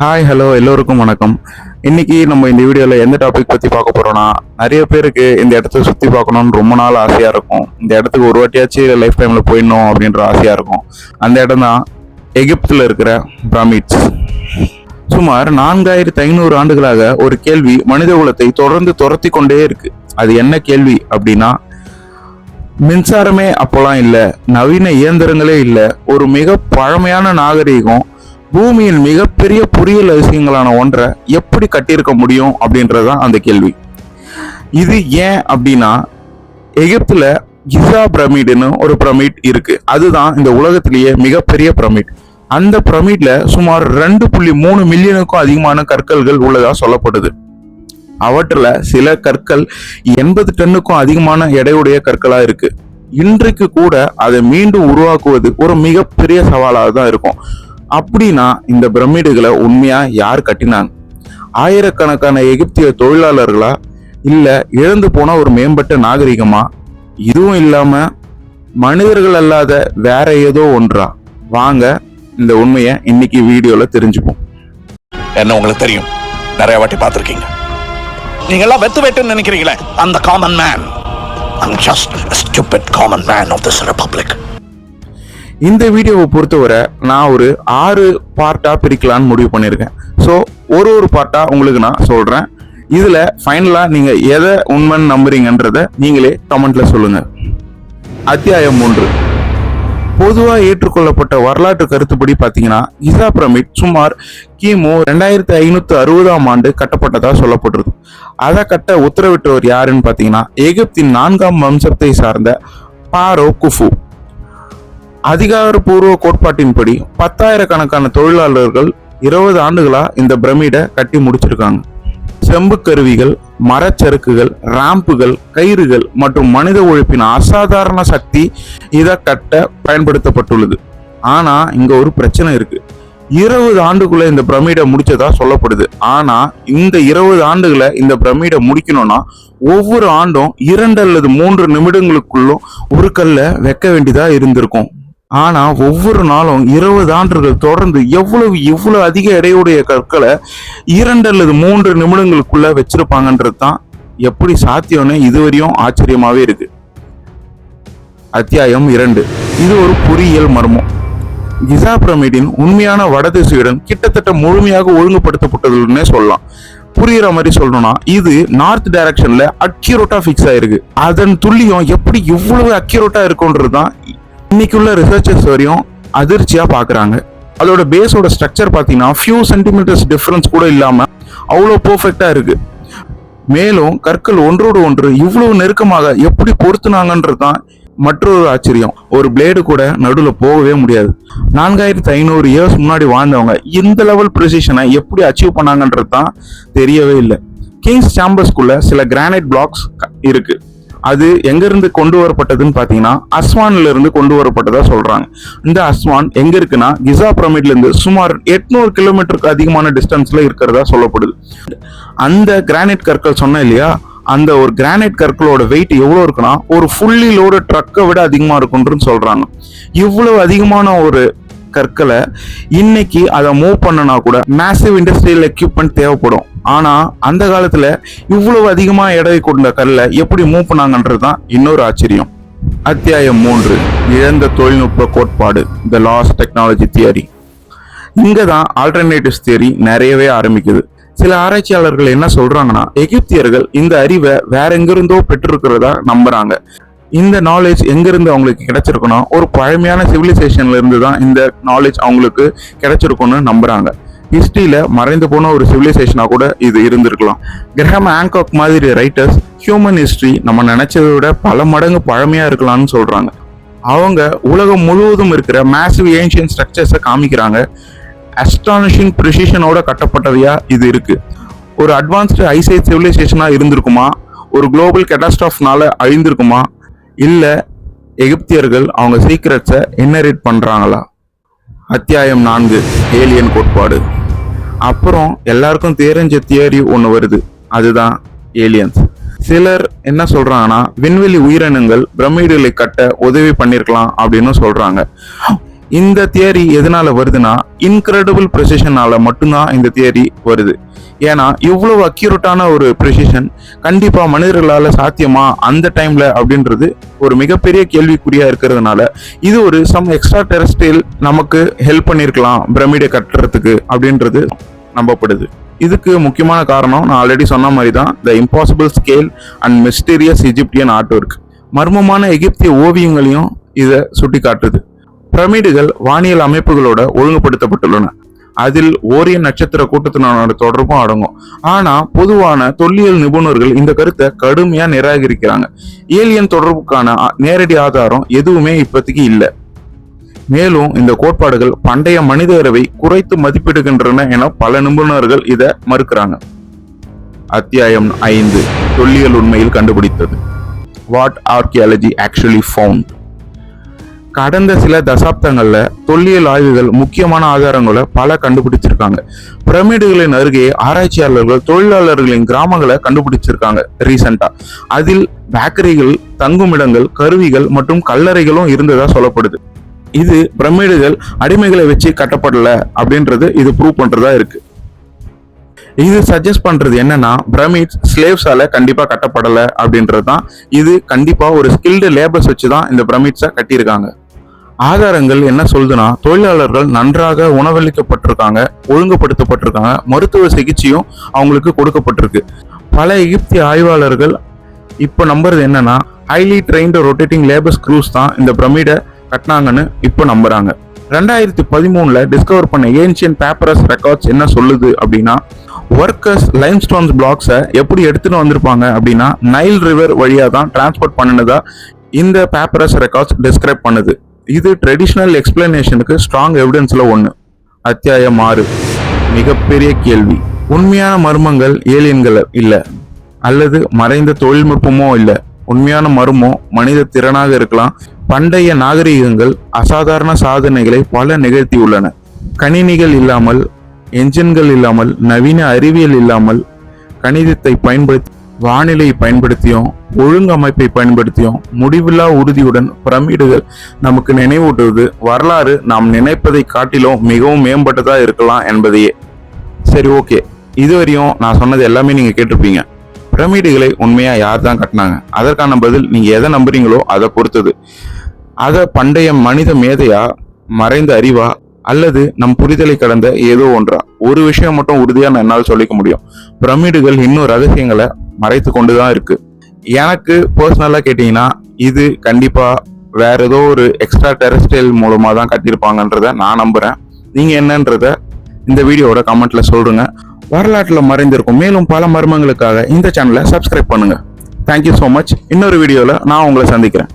Hi hello எல்லோருக்கும் வணக்கம். இன்னைக்கு நம்ம இந்த வீடியோவில் எந்த டாபிக் பற்றி பார்க்க போகிறோன்னா, நிறைய பேருக்கு இந்த இடத்த சுற்றி பார்க்கணுன்னு ரொம்ப நாள் ஆசையாக இருக்கும். இந்த இடத்துக்கு ஒரு வாட்டியாச்சும் லைஃப் டைமில் போயிடணும் அப்படின்ற ஆசையாக இருக்கும். அந்த இடம் தான் எகிப்தில் இருக்கிற பிரமிட்ஸ். சுமார் 4500 ஆண்டுகளாக ஒரு கேள்வி மனித குலத்தை தொடர்ந்து துரத்தி கொண்டே இருக்கு. அது என்ன கேள்வி அப்படின்னா, மின்சாரமே அப்போலாம் இல்லை, நவீன இயந்திரங்களே இல்லை, ஒரு மிக பழமையான நாகரீகம் பூமியின் மிகப்பெரிய பொறியியல் அதிசயங்களான ஒன்றை எப்படி கட்டியிருக்க முடியும் அப்படின்றதுதான் அந்த கேள்வி. இது ஏன் அப்படின்னா, எகிப்துல கிசா பிரமிடுன்னு ஒரு பிரமிட் இருக்கு. அதுதான் இந்த உலகத்திலேயே மிகப்பெரிய பிரமிட். அந்த பிரமிட்ல சுமார் 2.3 மில்லியனுக்கும் அதிகமான கற்கள்கள் உள்ளதா சொல்லப்படுது. அவற்றில் சில கற்கள் 80 டன்னுக்கும் அதிகமான எடையுடைய கற்களா இருக்கு. இன்றைக்கு கூட அதை மீண்டும் உருவாக்குவது ஒரு மிகப்பெரிய சவாலாக தான் இருக்கும். அப்படின்னா இந்த பிரமிடுகளை உண்மையா யார் கட்டினாங்க? ஆயிரக்கணக்கான எகிப்திய தொழிலாளர்களா, இல்ல இழந்து போன ஒரு மேம்பட்ட நாகரிகமா? இதுவும் இல்லாம மனிதர்கள் அல்லாத வேற ஏதோ ஒன்றா? வாங்க இந்த உண்மையை இன்னைக்கு வீடியோல தெரிஞ்சுப்போம். என்ன உங்களுக்கு தெரியும், நிறைய வாட்டி பார்த்திருக்கீங்க. நீங்க எல்லாம் வெத்து வெட்டுன்னு நினைக்கிறீங்களே, அந்த common man. I'm just a stupid common man of this republic. இந்த வீடியோவை பொறுத்தவரை நான் ஒரு 6 பார்ட்டா பிரிக்கலான்னு முடிவு பண்ணியிருக்கேன். ஸோ ஒரு பார்ட்டா உங்களுக்கு நான் சொல்றேன். இதுல ஃபைனலா நீங்க எதை உண்மைன்னு நம்புறீங்கன்றத நீங்களே கமெண்ட்ல சொல்லுங்க. அத்தியாயம் 3. பொதுவாக ஏற்றுக்கொள்ளப்பட்ட வரலாற்று கருத்துப்படி பார்த்தீங்கன்னா, கிசா பிரமிட் சுமார் கிமு 2560ஆம் ஆண்டு கட்டப்பட்டதா சொல்லப்பட்டிருக்கு. அதை கட்ட உத்தரவிட்டவர் யாருன்னு பார்த்தீங்கன்னா, எகிப்தின் 4ஆம் வம்சத்தை சார்ந்த பாரோ குஃபு. அதிகாரப்பூர்வ கோட்பாட்டின்படி 10,000 கணக்கான தொழிலாளர்கள் 20 ஆண்டுகளா இந்த பிரமிடை கட்டி முடிச்சிருக்காங்க. செம்பு கருவிகள், மரச்சறுக்குகள், ராம்புகள், கயிறுகள் மற்றும் மனித உழைப்பின் அசாதாரண சக்தி இதை கட்ட பயன்படுத்தப்பட்டுள்ளது. ஆனா இங்க ஒரு பிரச்சனை இருக்கு. 20 ஆண்டுக்குள்ள இந்த பிரமிடை முடிச்சதா சொல்லப்படுது. ஆனா இந்த 20 ஆண்டுகளை இந்த பிரமிடை முடிக்கணும்னா ஒவ்வொரு ஆண்டும் 2 அல்லது 3 நிமிடங்களுக்குள்ளும் ஒரு கல்லை வைக்க வேண்டியதா இருந்திருக்கும். ஆனா ஒவ்வொரு நாளும் 20 ஆண்டுகள் தொடர்ந்து எவ்வளவு அதிக எடையுடைய கற்களை 2 அல்லது 3 நிமிடங்களுக்குள்ள வச்சிருப்பாங்கன்றது தான் எப்படி சாத்தியம்னு இதுவரையும் ஆச்சரியமாவே இருக்கு. அத்தியாயம் 2. இது ஒரு பொறியியல் மர்மம். கிசா பிரமிடின் உண்மையான வடதிசையுடன் கிட்டத்தட்ட முழுமையாக ஒழுங்குபடுத்தப்பட்டதுன்னே சொல்லலாம். புரியுற மாதிரி சொல்லணும்னா, இது நார்த் டைரக்ஷன்ல அக்யூரேட்டா ஃபிக்ஸ் ஆயிருக்கு. அதன் துல்லியம் எப்படி இவ்வளவு அக்யூரேட்டா இருக்குன்றதுதான் இன்னைக்குள்ள ரிசர்ச்சர்ஸ் வரையும் அதிர்ச்சியா பாக்குறாங்க. அதோட பேஸோட ஸ்ட்ரக்சர் பாத்தீங்கன்னா ஃபியூ சென்டிமீட்டர்ஸ் டிஃபரன்ஸ் கூட இல்லாம அவ்வளோ பெர்ஃபெக்டா இருக்கு. மேலும் கற்கள் ஒன்றோடு ஒன்று இவ்வளவு நெருக்கமாக எப்படி பொருத்துனாங்கன்றதுதான் மற்றொரு ஆச்சரியம். ஒரு பிளேடு கூட நடுவில் போகவே முடியாது. 4500 இயர்ஸ் முன்னாடி வாழ்ந்தவங்க இந்த லெவல் ப்ரிசிஷனை எப்படி அச்சீவ் பண்ணாங்கன்றது தான் தெரியவே இல்லை. கிங்ஸ் சாம்பர்ஸ்குள்ள சில கிரானைட் பிளாக்ஸ் இருக்கு. அது எங்க இருந்து கொண்டு வரப்பட்டதுன்னு பாத்தீங்கன்னா, அஸ்வான்ல இருந்து கொண்டு வரப்பட்டதா சொல்றாங்க. இந்த அஸ்வான் எங்க இருக்குன்னா, கிசா பிரமிட்ல இருந்து சுமார் 800 கிலோமீட்டருக்கு அதிகமான டிஸ்டன்ஸ்ல இருக்கிறதா சொல்லப்படுது. அந்த கிரானைட் கற்கள் சொன்னேன் இல்லையா, அந்த ஒரு கிரானைட் கற்களோட வெயிட் எவ்வளவு இருக்குன்னா, ஒரு ஃபுல்லி லோடு ட்ரக்கை விட அதிகமா இருக்குன்னு சொல்றாங்க. இவ்வளவு அதிகமான ஒரு கற்களை இன்னைக்கு அதை மூவ் பண்ணனா கூட மேசிவ் இண்டஸ்ட்ரியல் எக்யூப்மெண்ட் தேவைப்படும். ஆனா அந்த காலத்துல இவ்வளவு அதிகமா எடை கொண்ட கல்லை எப்படி மூவ் பண்ணாங்கன்றதுதான் இன்னொரு ஆச்சரியம். அத்தியாயம் 3. இழந்த தொழில்நுட்ப கோட்பாடு, த லாஸ்ட் டெக்னாலஜி தியரி. இங்கதான் ஆல்டர்னேட்டிவ்ஸ் தியரி நிறையவே ஆரம்பிக்குது. சில ஆராய்ச்சியாளர்கள் என்ன சொல்றாங்கன்னா, எகிப்தியர்கள் இந்த அறிவை வேற எங்கிருந்தோ பெற்றிருக்கிறதா நம்புறாங்க. இந்த நாலேஜ் எங்கிருந்து அவங்களுக்கு கிடைச்சிருக்கணும், ஒரு பழமையான சிவிலைசேஷன்ல இருந்து தான் இந்த நாலேஜ் அவங்களுக்கு கிடைச்சிருக்கும்னு நம்புறாங்க. ஹிஸ்டரியில மறைந்து போன ஒரு சிவிலைசேஷனா கூட இது இருந்திருக்கலாம். கிரஹாம் ஹான்காக் மாதிரி ரைட்டர்ஸ் ஹியூமன் ஹிஸ்டரி நம்ம நினைச்சதை விட பல மடங்கு பழமையா இருக்கலாம்னு சொல்றாங்க. அவங்க உலகம் முழுவதும் இருக்கிற மேசிவ் ஏன்ஷியன் ஸ்ட்ரக்சர்ஸை காமிக்கிறாங்க. அஸ்டானிஷிங் ப்ரிசிஷனோட கட்டப்பட்டவையா இது இருக்கு. ஒரு அட்வான்ஸ்டு ஐசேஜ் சிவிலைசேஷனா இருந்திருக்குமா, ஒரு குளோபல் கேட்டாஸ்ட்ராஃப்னால அழிந்திருக்குமா, இல்ல எகிப்தியர்கள் அவங்க சீக்ரெட்ஸை இன்ஹெரிட் பண்றாங்களா? அத்தியாயம் 4. ஏலியன் கோட்பாடு. அப்புறம் எல்லாருக்கும் தெரிஞ்ச தியரி ஒன்று வருது, அதுதான் ஏலியன்ஸ். சிலர் என்ன சொல்றாங்கன்னா, விண்வெளி உயிரினங்கள் பிரமிடுகளை கட்ட உதவி பண்ணிருக்கலாம் அப்படின்னு சொல்றாங்க. இந்த தியரி எதனால வருதுன்னா இன்கிரெடிபிள் ப்ரெசிஷனால மட்டும்தான் இந்த தியரி வருது. ஏன்னா இவ்வளவு அக்யூரேட்டான ஒரு ப்ரெசிஷன் கண்டிப்பா மனிதர்களால சாத்தியமா அந்த டைம்ல அப்படின்றது ஒரு மிகப்பெரிய கேள்விக்குறியா இருக்கிறதுனால இது ஒரு சம் எக்ஸ்ட்ரா டெரஸ்ட்ரியல் நமக்கு ஹெல்ப் பண்ணிருக்கலாம் பிரமிடை கட்டுறதுக்கு அப்படின்றது நம்பப்படுது. இதுக்கு முக்கியமான காரணம் நான் ஆல்ரெடி சொன்ன மாதிரி தான் த impossible scale and mysterious Egyptian art work. மர்மமான எகிப்திய ஓவியங்களையும் இதை சுட்டி காட்டுது. பிரமிடுகள் வானியல் அமைப்புகளோட ஒழுங்குபடுத்தப்பட்டுள்ளன. அதில் ஓரியன் நட்சத்திர கூட்டத்தினரோட தொடர்பும் அடங்கும். ஆனா பொதுவான தொல்லியல் நிபுணர்கள் இந்த கருத்தை கடுமையா நிராகரிக்கிறாங்க. ஏலியன் தொடர்புக்கான நேரடி ஆதாரம் எதுவுமே இப்போதைக்கு இல்லை. மேலும் இந்த கோட்பாடுகள் பண்டைய மனித அறிவை குறைத்து மதிப்பிடுகின்றன என பல நிபுணர்கள் இதை மறுக்கிறாங்க. அத்தியாயம் 5 தொல்லியல் உண்மையில் கண்டுபிடித்தது. What archaeology actually found. கடந்த சில தசாப்தங்கள்ல தொல்லியல் ஆய்வுகள் முக்கியமான ஆதாரங்களை பல கண்டுபிடிச்சிருக்காங்க. பிரமிடுகளின் அருகே ஆராய்ச்சியாளர்கள் தொழிலாளர்களின் கிராமங்களை கண்டுபிடிச்சிருக்காங்க ரீசெண்டா. அதில் பேக்கரிகள், தங்குமிடங்கள், கருவிகள் மற்றும் கல்லறைகளும் இருந்ததா சொல்லப்படுது. இது பிரமிடுகள் அடிமைகளை வச்சு கட்டப்படல அப்படின்றது இது ப்ரூவ் பண்றதா இருக்கு. இது சஜஸ்ட் பண்றது என்னன்னா பிரமிட்ஸ் ஸ்லேவ்ஸால கண்டிப்பா கட்டப்படல அப்படின்றது தான். இது கண்டிப்பா ஒரு ஸ்கில்டு லேபர்ஸ் வச்சுதான் இந்த பிரமிட்ஸை கட்டியிருக்காங்க. ஆதாரங்கள் என்ன சொல்லுதுன்னா தொழிலாளர்கள் நன்றாக உணவளிக்கப்பட்டிருக்காங்க, ஒழுங்குபடுத்தப்பட்டிருக்காங்க, மருத்துவ சிகிச்சையும் அவங்களுக்கு கொடுக்கப்பட்டிருக்கு. பல எகிப்திய ஆய்வாளர்கள் இப்ப நம்புறது என்னன்னா highly trained rotating labour screws தான் இந்த பிரமிடை கட்டினாங்கன்னு இப்ப நம்புறாங்க. 2013 டிஸ்கவர் பண்ண ஏன்ஷியன் பேப்பரஸ் ரெக்கார்ட்ஸ் என்ன சொல்லுது அப்படின்னா ஒர்க்கர்ஸ் லைம்ஸ்டோன்ஸ் பிளாக்ஸை எப்படி எடுத்துட்டு வந்திருப்பாங்க அப்படின்னா நைல் ரிவர் வழியா தான் டிரான்ஸ்போர்ட் பண்ணினதா இந்த பேப்பரஸ் ரெக்கார்ட்ஸ் டிஸ்கிரைப் பண்ணுது. இது ட்ரெடிஷ்னல் எக்ஸ்பிளனேஷனுக்கு ஸ்ட்ராங் எவிடன்ஸ்ல ஒன்று. அத்தியாயம் 6 மிகப்பெரிய கேள்வி. உண்மையான மர்மங்கள் ஏலியன்கள் இல்லை, அல்லது மறைந்த தொழில்நுட்பமோ இல்லை. உண்மையான மர்மம் மனித திறனாக இருக்கலாம். பண்டைய நாகரிகங்கள் அசாதாரண சாதனைகளை பல நிகழ்த்தியுள்ளன. கணினிகள் இல்லாமல், என்ஜின்கள் இல்லாமல், நவீன அறிவியல் இல்லாமல், கணிதத்தை பயன்படுத்தி, வானிலை பயன்படுத்தியும், ஒழுங்கமைப்பை பயன்படுத்தியும், முடிவில்லா உறுதியுடன் பிரமிடுகள் நமக்கு நினைவூட்டுவது வரலாறு நாம் நினைப்பதை காட்டிலும் மிகவும் மேம்பட்டதா இருக்கலாம் என்பதையே. சரி, ஓகே, இதுவரையும் நான் சொன்னது எல்லாமே நீங்க கேட்டிருப்பீங்க. பிரமிடுகளை உண்மையா யார் தான் கட்டினாங்க? அதற்கான பதில் நீங்க எதை நம்புறீங்களோ அதை பொறுத்தது. அதை பண்டைய மனித மேதையா, மறைந்த அறிவா, அல்லது நம் புரிதலை கடந்த ஏதோ ஒன்றா? ஒரு விஷயம் மட்டும் உறுதியா நான் என்னால் சொல்லிக்க முடியும். பிரமிடுகள் இன்னும் ரகசியங்களை மறைத்து கொண்டுதான் இருக்கு. எனக்கு பர்சனலா கேட்டீங்கன்னா இது கண்டிப்பா வேற ஏதோ ஒரு எக்ஸ்ட்ரா டெரஸ்ட்ரியல் மூலமா தான் கட்டியிருப்பாங்கன்றத நான் நம்புறேன். நீங்க என்னன்றத இந்த வீடியோவோட கமெண்ட்ல சொல்லுங்க. வரலாற்றுல மறைந்திருக்கும் மேலும் பல மர்மங்களுக்காக இந்த சேனலை சப்ஸ்கிரைப் பண்ணுங்க. Thank you so much. இன்னொரு வீடியோல நான் உங்களை சந்திக்கிறேன்.